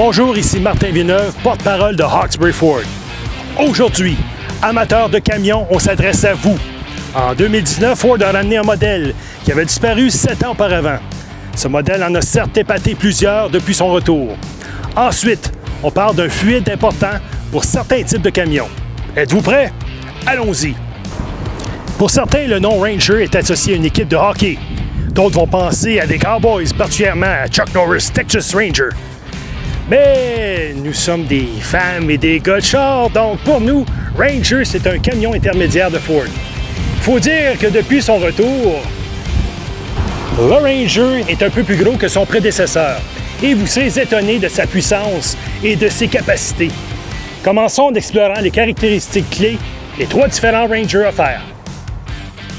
Bonjour, ici Martin Villeneuve, porte-parole de Hawkesbury Ford. Aujourd'hui, amateurs de camions, on s'adresse à vous. En 2019, Ford a ramené un modèle qui avait disparu 7 ans auparavant. Ce modèle en a certes épaté plusieurs depuis son retour. Ensuite, on parle d'un fluide important pour certains types de camions. Êtes-vous prêts? Allons-y! Pour certains, le nom Ranger est associé à une équipe de hockey. D'autres vont penser à des Cowboys, particulièrement à Chuck Norris Texas Ranger. Mais nous sommes des femmes et des gars de char, donc pour nous, Ranger, c'est un camion intermédiaire de Ford. Il faut dire que depuis son retour, le Ranger est un peu plus gros que son prédécesseur et vous serez étonné de sa puissance et de ses capacités. Commençons en explorant les caractéristiques clés des 3 différents Rangers offerts.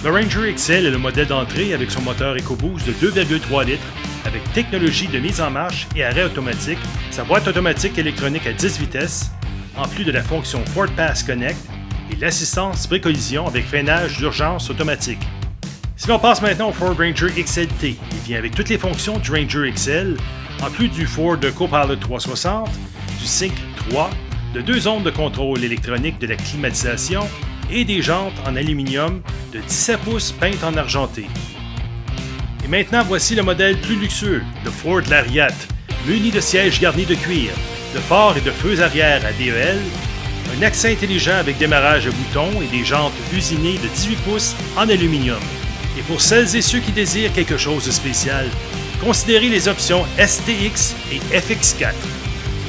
Le Ranger XL est le modèle d'entrée avec son moteur EcoBoost de 2,3 litres avec technologie de mise en marche et arrêt automatique, sa boîte automatique électronique à 10 vitesses, en plus de la fonction Ford Pass Connect et l'assistance pré-collision avec freinage d'urgence automatique. Si l'on passe maintenant au Ford Ranger XLT, il vient avec toutes les fonctions du Ranger XL, en plus du Ford Copilot 360, du Sync 3, de 2 zones de contrôle électronique de la climatisation et des jantes en aluminium de 17 pouces peintes en argenté. Et maintenant, voici le modèle plus luxueux, le Ford Lariat, muni de sièges garnis de cuir, de phares et de feux arrière à DEL, un accès intelligent avec démarrage à boutons et des jantes usinées de 18 pouces en aluminium. Et pour celles et ceux qui désirent quelque chose de spécial, considérez les options STX et FX4.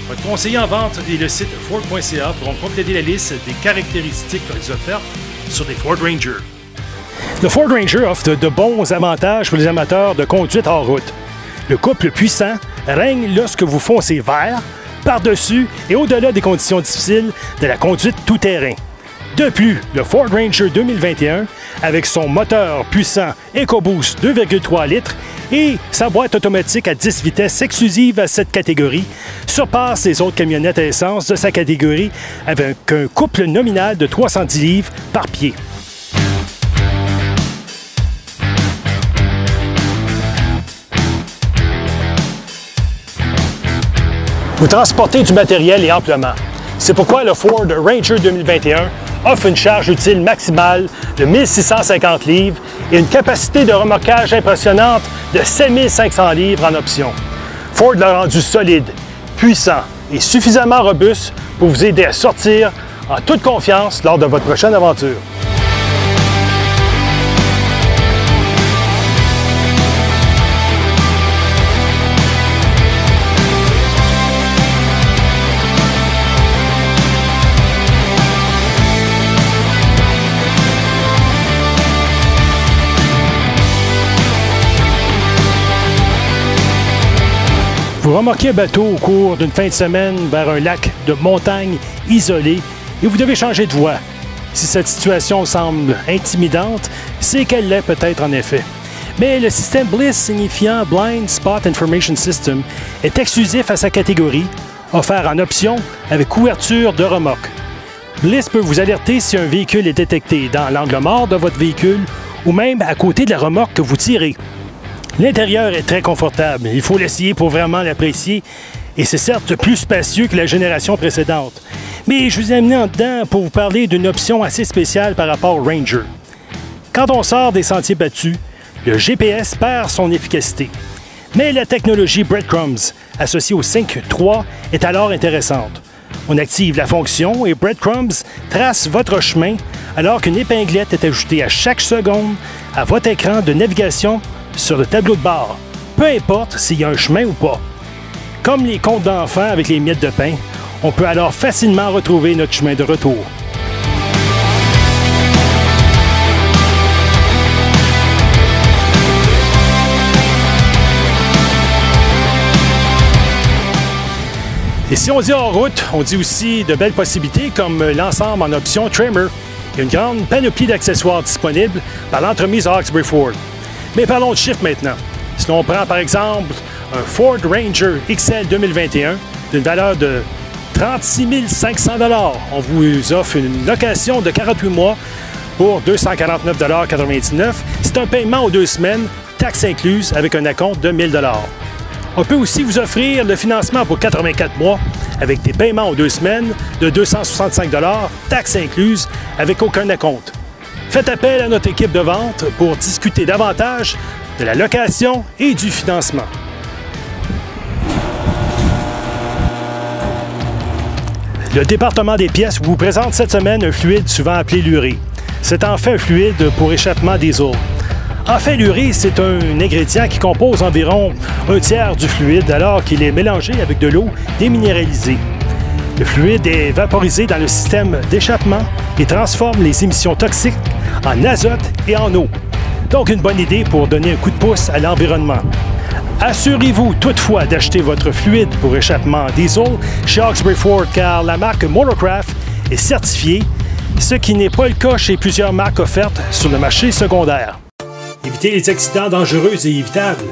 Votre conseiller en vente et le site Ford.ca pourront compléter la liste des caractéristiques offertes sur des Ford Ranger. Le Ford Ranger offre de bons avantages pour les amateurs de conduite hors route. Le couple puissant règne lorsque vous foncez vers, par-dessus et au-delà des conditions difficiles de la conduite tout-terrain. De plus, le Ford Ranger 2021, avec son moteur puissant EcoBoost 2,3 litres et sa boîte automatique à 10 vitesses exclusive à cette catégorie, surpasse les autres camionnettes à essence de sa catégorie avec un couple nominal de 310 livres par pied. Vous transportez du matériel et amplement. C'est pourquoi le Ford Ranger 2021 offre une charge utile maximale de 1650 livres et une capacité de remorquage impressionnante de 7500 livres en option. Ford l'a rendu solide, puissant et suffisamment robuste pour vous aider à sortir en toute confiance lors de votre prochaine aventure. Vous remorquez un bateau au cours d'une fin de semaine vers un lac de montagne isolé et vous devez changer de voie. Si cette situation semble intimidante, c'est qu'elle l'est peut-être en effet. Mais le système Bliss, signifiant Blind Spot Information System, est exclusif à sa catégorie, offert en option avec couverture de remorque. Bliss peut vous alerter si un véhicule est détecté dans l'angle mort de votre véhicule ou même à côté de la remorque que vous tirez. L'intérieur est très confortable, il faut l'essayer pour vraiment l'apprécier et c'est certes plus spacieux que la génération précédente. Mais je vous ai amené en dedans pour vous parler d'une option assez spéciale par rapport au Ranger. Quand on sort des sentiers battus, le GPS perd son efficacité. Mais la technologie Breadcrumbs, associée au Sync 3, est alors intéressante. On active la fonction et Breadcrumbs trace votre chemin alors qu'une épinglette est ajoutée à chaque seconde à votre écran de navigation sur le tableau de bord, peu importe s'il y a un chemin ou pas. Comme les contes d'enfants avec les miettes de pain, on peut alors facilement retrouver notre chemin de retour. Et si on dit hors route, on dit aussi de belles possibilités comme l'ensemble en option Trimmer et une grande panoplie d'accessoires disponibles par l'entremise Hawkesbury Ford. Mais parlons de chiffres maintenant. Si l'on prend par exemple un Ford Ranger XL 2021 d'une valeur de 36 500 $, on vous offre une location de 48 mois pour 249,99 $. C'est un paiement aux 2 semaines, taxes incluses, avec un acompte de 1 000 $. On peut aussi vous offrir le financement pour 84 mois avec des paiements en 2 semaines de 265 $, taxes incluses, avec aucun acompte. Faites appel à notre équipe de vente pour discuter davantage de la location et du financement. Le département des pièces vous présente cette semaine un fluide souvent appelé l'urée. C'est en fait un fluide pour échappement diesel. En fait, l'urée, c'est un ingrédient qui compose environ un tiers du fluide alors qu'il est mélangé avec de l'eau déminéralisée. Le fluide est vaporisé dans le système d'échappement et transforme les émissions toxiques en azote et en eau. Donc, une bonne idée pour donner un coup de pouce à l'environnement. Assurez-vous toutefois d'acheter votre fluide pour échappement diesel chez Hawkesbury Ford car la marque Motorcraft est certifiée, ce qui n'est pas le cas chez plusieurs marques offertes sur le marché secondaire. Évitez les accidents dangereux et évitables.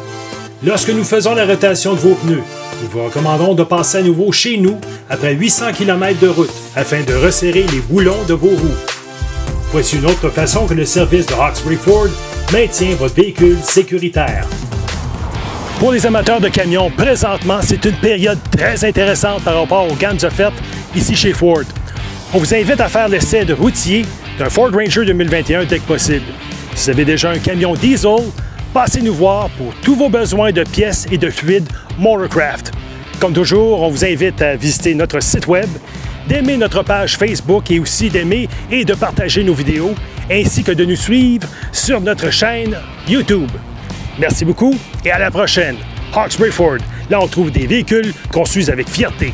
Lorsque nous faisons la rotation de vos pneus, nous vous recommandons de passer à nouveau chez nous après 800 km de route afin de resserrer les boulons de vos roues. Voici une autre façon que le service de Hawkesbury Ford maintient votre véhicule sécuritaire. Pour les amateurs de camions, présentement, c'est une période très intéressante par rapport aux gammes offertes ici chez Ford. On vous invite à faire l'essai de routier d'un Ford Ranger 2021 dès que possible. Si vous avez déjà un camion diesel, passez nous voir pour tous vos besoins de pièces et de fluides Motorcraft. Comme toujours, on vous invite à visiter notre site web, d'aimer notre page Facebook et aussi d'aimer et de partager nos vidéos, ainsi que de nous suivre sur notre chaîne YouTube. Merci beaucoup et à la prochaine. Hawkesbury Ford, là on trouve des véhicules construits avec fierté.